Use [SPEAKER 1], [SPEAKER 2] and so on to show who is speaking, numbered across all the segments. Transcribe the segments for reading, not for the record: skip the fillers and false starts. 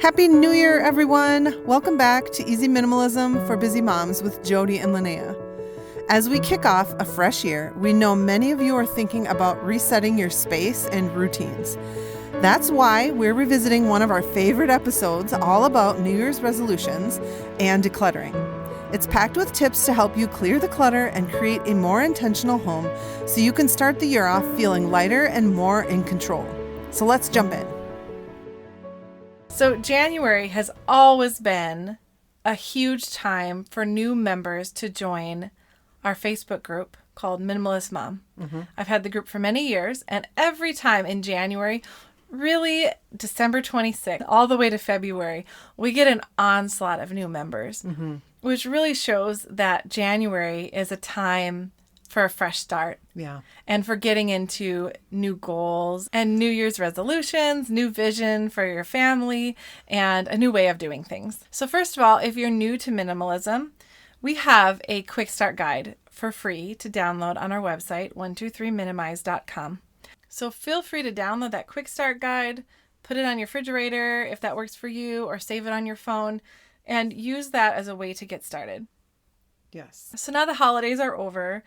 [SPEAKER 1] Happy New Year, everyone! Welcome back to Easy Minimalism for Busy Moms with Jody and Linnea. As we kick off a fresh year, we know many of you are thinking about resetting your space and routines. That's why we're revisiting one of our favorite episodes all about New Year's resolutions and decluttering. It's packed with tips to help you clear the clutter and create a more intentional home so you can start the year off feeling lighter and more in control. So let's jump in.
[SPEAKER 2] So January has always been a huge time for new members to join our Facebook group called Minimalist Mom. I've had the group for many years, and every time in January, really December 26th, all the way to February, we get an onslaught of new members, which really shows that January is a time for a fresh start.
[SPEAKER 1] Yeah.
[SPEAKER 2] And for getting into new goals and New Year's resolutions, new vision for your family, and a new way of doing things. So first of all, if you're new to minimalism, we have a quick start guide for free to download on our website, 123minimize.com. So feel free to download that quick start guide, put it on your refrigerator if that works for you, or save it on your phone, and use that as a way to get started.
[SPEAKER 1] Yes.
[SPEAKER 2] So now the holidays are over.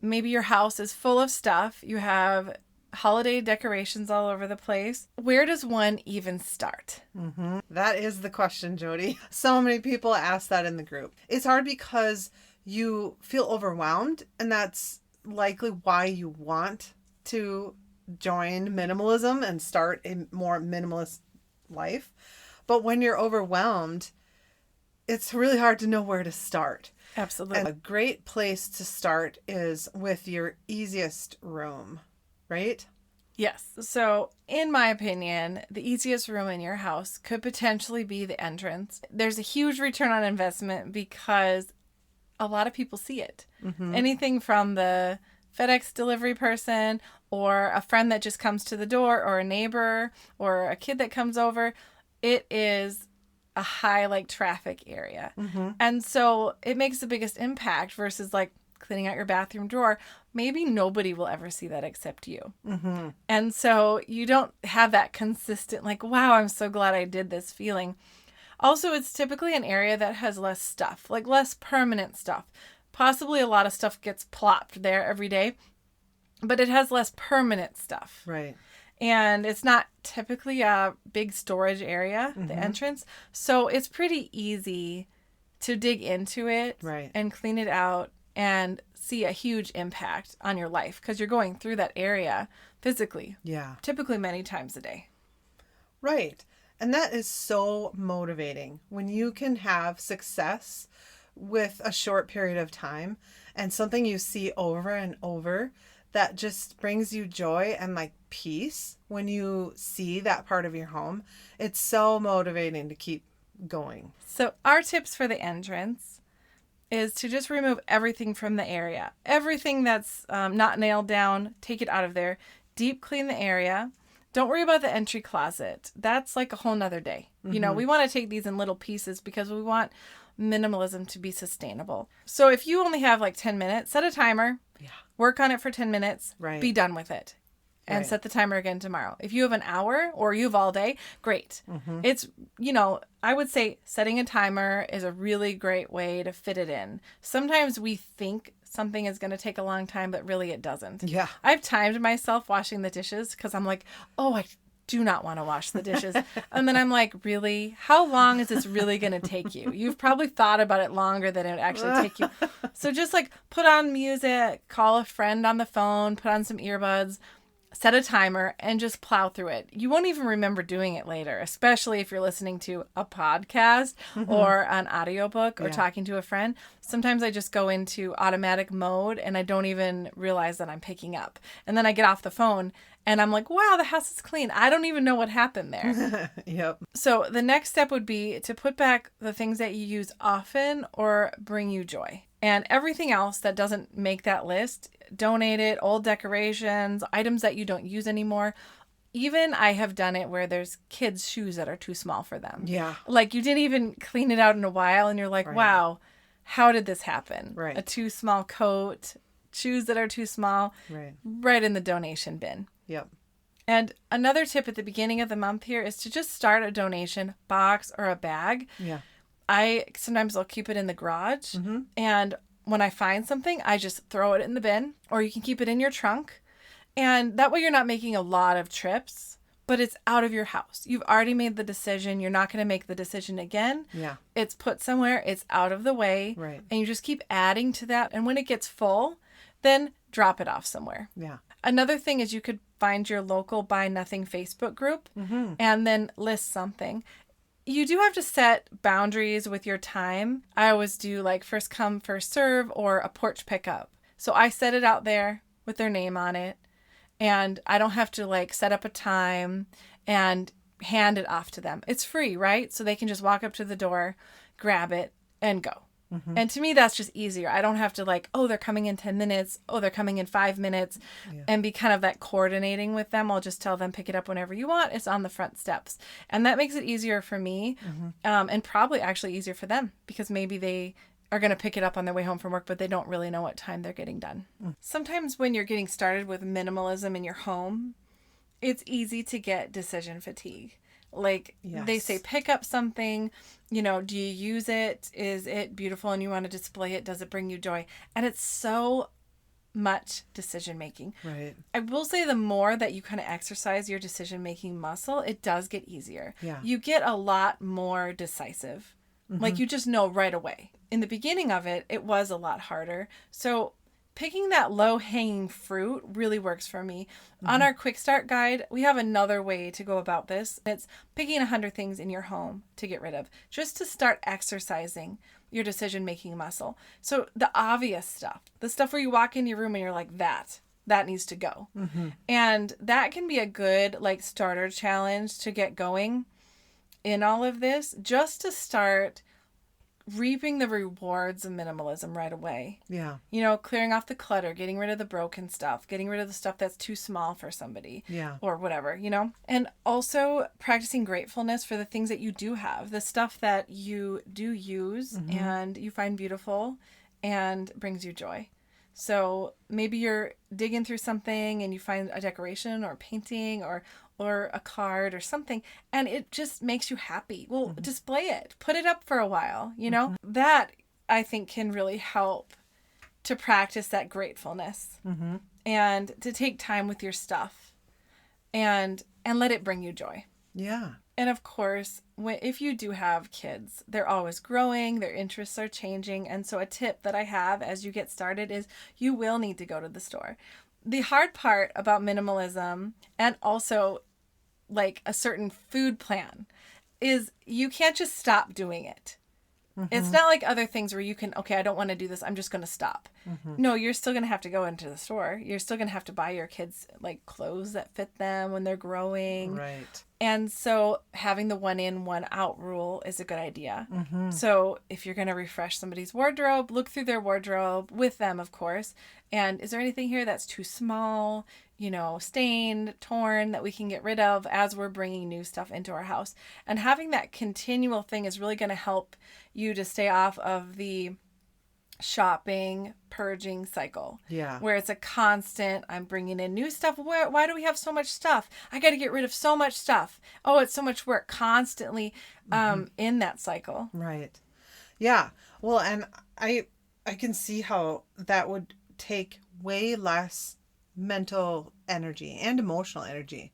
[SPEAKER 2] Maybe your house is full of stuff. You have holiday decorations all over the place. Where does one even start?
[SPEAKER 1] That is the question, Jody. So many people ask that in the group. It's hard because you feel overwhelmed, and that's likely why you want to join minimalism and start a more minimalist life. But when you're overwhelmed, it's really hard to know where to start.
[SPEAKER 2] Absolutely.
[SPEAKER 1] And a great place to start is with your easiest room, right?
[SPEAKER 2] Yes. So in my opinion, the easiest room in your house could potentially be the entrance. There's a huge return on investment because a lot of people see it. Anything from the FedEx delivery person or a friend that just comes to the door or a neighbor or a kid that comes over, it is a high traffic area. And so it makes the biggest impact versus cleaning out your bathroom drawer. Maybe nobody will ever see that except you. And so you don't have that consistent wow, I'm so glad I did this feeling. Also, it's typically an area that has less stuff, less permanent stuff. Possibly a lot of stuff gets plopped there every day, but it has less permanent stuff.
[SPEAKER 1] Right.
[SPEAKER 2] And it's not typically a big storage area, the entrance. So it's pretty easy to dig into it and clean it out and see a huge impact on your life because you're going through that area physically.
[SPEAKER 1] Yeah.
[SPEAKER 2] Typically many times a day.
[SPEAKER 1] Right. And that is so motivating when you can have success with a short period of time and something you see over and over that just brings you joy and peace when you see that part of your home. It's so motivating to keep going.
[SPEAKER 2] So our tips for the entrance is to just remove everything from the area. Everything that's not nailed down, take it out of there. Deep clean the area. Don't worry about the entry closet. That's a whole nother day. We want to take these in little pieces because we want minimalism to be sustainable. So if you only have 10 minutes, set a timer.
[SPEAKER 1] Yeah.
[SPEAKER 2] Work on it for 10 minutes.
[SPEAKER 1] Right.
[SPEAKER 2] Be done with it. And set the timer again tomorrow. If you have an hour or you have all day, great. It's, I would say setting a timer is a really great way to fit it in. Sometimes we think something is going to take a long time, but really it doesn't.
[SPEAKER 1] Yeah.
[SPEAKER 2] I've timed myself washing the dishes because I'm I do not want to wash the dishes. And then I'm really? How long is this really going to take you? You've probably thought about it longer than it would actually take you. So just put on music, call a friend on the phone, put on some earbuds, set a timer, and just plow through it. You won't even remember doing it later, especially if you're listening to a podcast or an audiobook or talking to a friend. Sometimes I just go into automatic mode and I don't even realize that I'm picking up. And then I get off the phone and I'm wow, the house is clean. I don't even know what happened there.
[SPEAKER 1] Yep.
[SPEAKER 2] So the next step would be to put back the things that you use often or bring you joy. And everything else that doesn't make that list, donate it, old decorations, items that you don't use anymore. Even I have done it where there's kids' shoes that are too small for them.
[SPEAKER 1] Yeah.
[SPEAKER 2] You didn't even clean it out in a while and you're wow, how did this happen?
[SPEAKER 1] Right.
[SPEAKER 2] A too small coat, shoes that are too small, right in the donation bin.
[SPEAKER 1] Yep.
[SPEAKER 2] And another tip at the beginning of the month here is to just start a donation box or a bag.
[SPEAKER 1] Yeah.
[SPEAKER 2] I sometimes I'll keep it in the garage, and when I find something, I just throw it in the bin, or you can keep it in your trunk. And that way you're not making a lot of trips, but it's out of your house. You've already made the decision. You're not going to make the decision again.
[SPEAKER 1] Yeah.
[SPEAKER 2] It's put somewhere. It's out of the way.
[SPEAKER 1] Right.
[SPEAKER 2] And you just keep adding to that. And when it gets full, then drop it off somewhere.
[SPEAKER 1] Yeah.
[SPEAKER 2] Another thing is you could find your local Buy Nothing Facebook group and then list something. You do have to set boundaries with your time. I always do like first come, first serve or a porch pickup. So I set it out there with their name on it. And I don't have to like set up a time and hand it off to them. It's free, right? So they can just walk up to the door, grab it, and go. And to me, that's just easier. I don't have to like, oh, they're coming in 10 minutes. Oh, they're coming in 5 minutes and be kind of that coordinating with them. I'll just tell them, pick it up whenever you want. It's on the front steps. And that makes it easier for me and probably actually easier for them because maybe they are going to pick it up on their way home from work, but they don't really know what time they're getting done. Sometimes when you're getting started with minimalism in your home, it's easy to get decision fatigue. Like they say, pick up something, do you use it? Is it beautiful and you want to display it? Does it bring you joy? And it's so much decision making.
[SPEAKER 1] Right.
[SPEAKER 2] I will say the more that you kind of exercise your decision making muscle, it does get easier.
[SPEAKER 1] Yeah.
[SPEAKER 2] You get a lot more decisive. Like you just know right away. In the beginning of it, it was a lot harder. So picking that low-hanging fruit really works for me. On our quick start guide, we have another way to go about this. It's picking 100 things in your home to get rid of, just to start exercising your decision-making muscle. So the obvious stuff, the stuff where you walk in your room and you're like, that needs to go. And that can be a good like starter challenge to get going in all of this, just to start reaping the rewards of minimalism right away.
[SPEAKER 1] Yeah.
[SPEAKER 2] Clearing off the clutter, getting rid of the broken stuff, getting rid of the stuff that's too small for somebody.
[SPEAKER 1] Yeah.
[SPEAKER 2] Or whatever, And also practicing gratefulness for the things that you do have, the stuff that you do use and you find beautiful and brings you joy. So maybe you're digging through something and you find a decoration or a painting or a card or something, and it just makes you happy. Well, display it. Put it up for a while, That, I think, can really help to practice that gratefulness and to take time with your stuff and let it bring you joy.
[SPEAKER 1] Yeah.
[SPEAKER 2] And of course, if you do have kids, they're always growing, their interests are changing. And so a tip that I have as you get started is you will need to go to the store. The hard part about minimalism and also like a certain food plan is you can't just stop doing it. It's not like other things where you can, okay, I don't want to do this. I'm just going to stop. No, you're still going to have to go into the store. You're still going to have to buy your kids like clothes that fit them when they're growing.
[SPEAKER 1] Right.
[SPEAKER 2] And so having the 1 in, 1 out rule is a good idea. So if you're going to refresh somebody's wardrobe, look through their wardrobe with them, of course. And is there anything here that's too small, stained, torn that we can get rid of as we're bringing new stuff into our house? And having that continual thing is really going to help you to stay off of the shopping, purging cycle.
[SPEAKER 1] Yeah.
[SPEAKER 2] Where it's a constant, I'm bringing in new stuff. Why do we have so much stuff? I got to get rid of so much stuff. Oh, it's so much work. Constantly in that cycle.
[SPEAKER 1] Right. Yeah. Well, and I can see how that would take way less mental energy and emotional energy.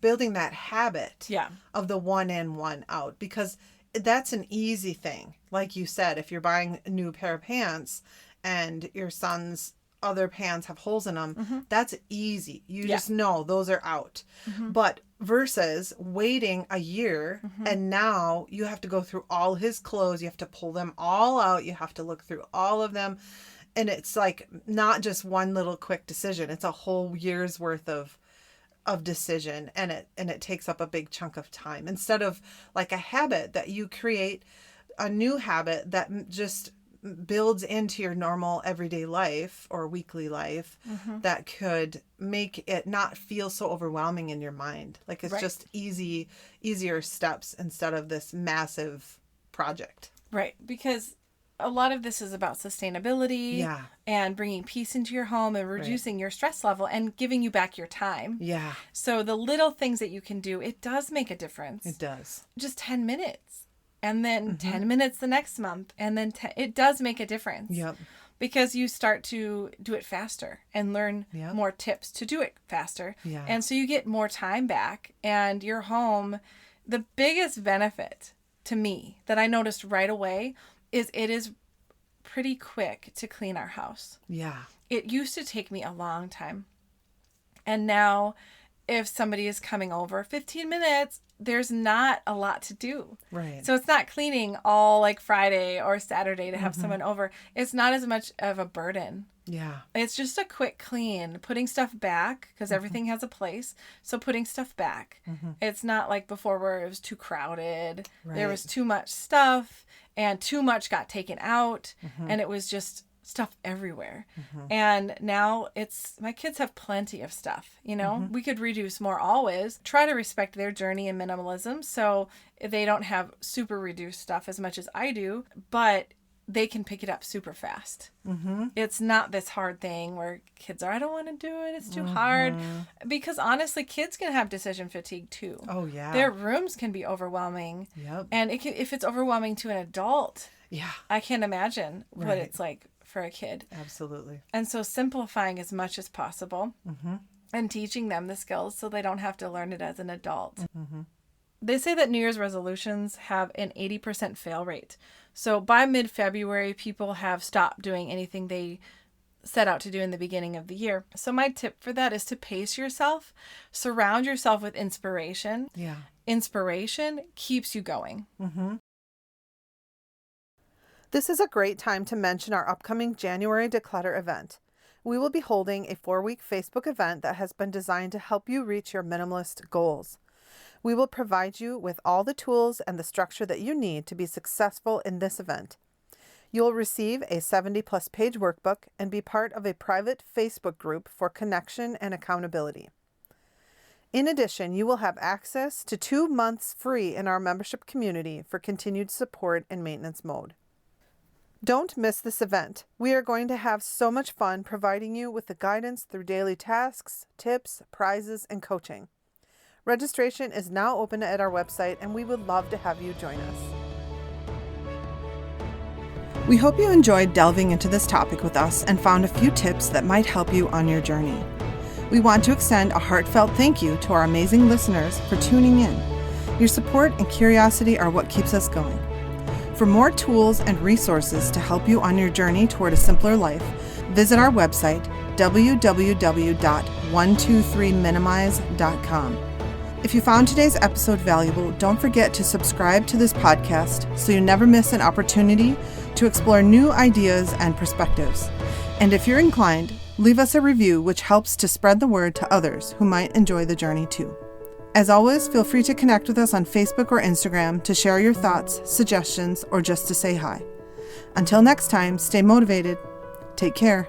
[SPEAKER 1] Building that habit of the 1 in, 1 out, because that's an easy thing. Like you said, if you're buying a new pair of pants and your son's other pants have holes in them, that's easy. You just know those are out. But versus waiting a year and now you have to go through all his clothes. You have to pull them all out. You have to look through all of them. And it's like not just one little quick decision. It's a whole year's worth of decision, and it takes up a big chunk of time, instead of like a habit that you create, a new habit that just builds into your normal everyday life or weekly life that could make it not feel so overwhelming in your mind. Like it's just easier steps instead of this massive project.
[SPEAKER 2] Right. Because a lot of this is about sustainability and bringing peace into your home and reducing your stress level and giving you back your time.
[SPEAKER 1] Yeah.
[SPEAKER 2] So the little things that you can do, it does make a difference.
[SPEAKER 1] It does.
[SPEAKER 2] Just 10 minutes and then 10 minutes the next month. And then it does make a difference.
[SPEAKER 1] Yep.
[SPEAKER 2] Because you start to do it faster and learn more tips to do it faster.
[SPEAKER 1] Yeah.
[SPEAKER 2] And so you get more time back, and your home, the biggest benefit to me that I noticed right away is it is pretty quick to clean our house.
[SPEAKER 1] Yeah.
[SPEAKER 2] It used to take me a long time. And now if somebody is coming over 15 minutes, there's not a lot to do.
[SPEAKER 1] Right.
[SPEAKER 2] So it's not cleaning all like Friday or Saturday to have someone over. It's not as much of a burden.
[SPEAKER 1] Yeah.
[SPEAKER 2] It's just a quick clean, putting stuff back because everything has a place. So putting stuff back. It's not like before where it was too crowded.
[SPEAKER 1] Right.
[SPEAKER 2] There was too much stuff and too much got taken out and it was just stuff everywhere. And now my kids have plenty of stuff, you know. We could reduce more always. Try to respect their journey in minimalism so they don't have super reduced stuff as much as I do, but they can pick it up super fast. It's not this hard thing where kids are, I don't want to do it, it's too hard. Because honestly, kids can have decision fatigue too.
[SPEAKER 1] Oh, yeah.
[SPEAKER 2] Their rooms can be overwhelming.
[SPEAKER 1] Yep.
[SPEAKER 2] And if it's overwhelming to an adult,
[SPEAKER 1] yeah,
[SPEAKER 2] I can't imagine what it's like for a kid.
[SPEAKER 1] Absolutely.
[SPEAKER 2] And so simplifying as much as possible and teaching them the skills so they don't have to learn it as an adult. They say that New Year's resolutions have an 80% fail rate. So by mid-February, people have stopped doing anything they set out to do in the beginning of the year. So my tip for that is to pace yourself, surround yourself with inspiration.
[SPEAKER 1] Yeah. Inspiration keeps you going. This is a great time to mention our upcoming January Declutter event. We will be holding a 4-week Facebook event that has been designed to help you reach your minimalist goals. We will provide you with all the tools and the structure that you need to be successful in this event. You will receive a 70-plus page workbook and be part of a private Facebook group for connection and accountability. In addition, you will have access to 2 months free in our membership community for continued support in maintenance mode. Don't miss this event. We are going to have so much fun providing you with the guidance through daily tasks, tips, prizes, and coaching. Registration is now open at our website, and we would love to have you join us. We hope you enjoyed delving into this topic with us and found a few tips that might help you on your journey. We want to extend a heartfelt thank you to our amazing listeners for tuning in. Your support and curiosity are what keeps us going. For more tools and resources to help you on your journey toward a simpler life, visit our website, www.123minimize.com. If you found today's episode valuable, don't forget to subscribe to this podcast so you never miss an opportunity to explore new ideas and perspectives. And if you're inclined, leave us a review, which helps to spread the word to others who might enjoy the journey too. As always, feel free to connect with us on Facebook or Instagram to share your thoughts, suggestions, or just to say hi. Until next time, stay motivated. Take care.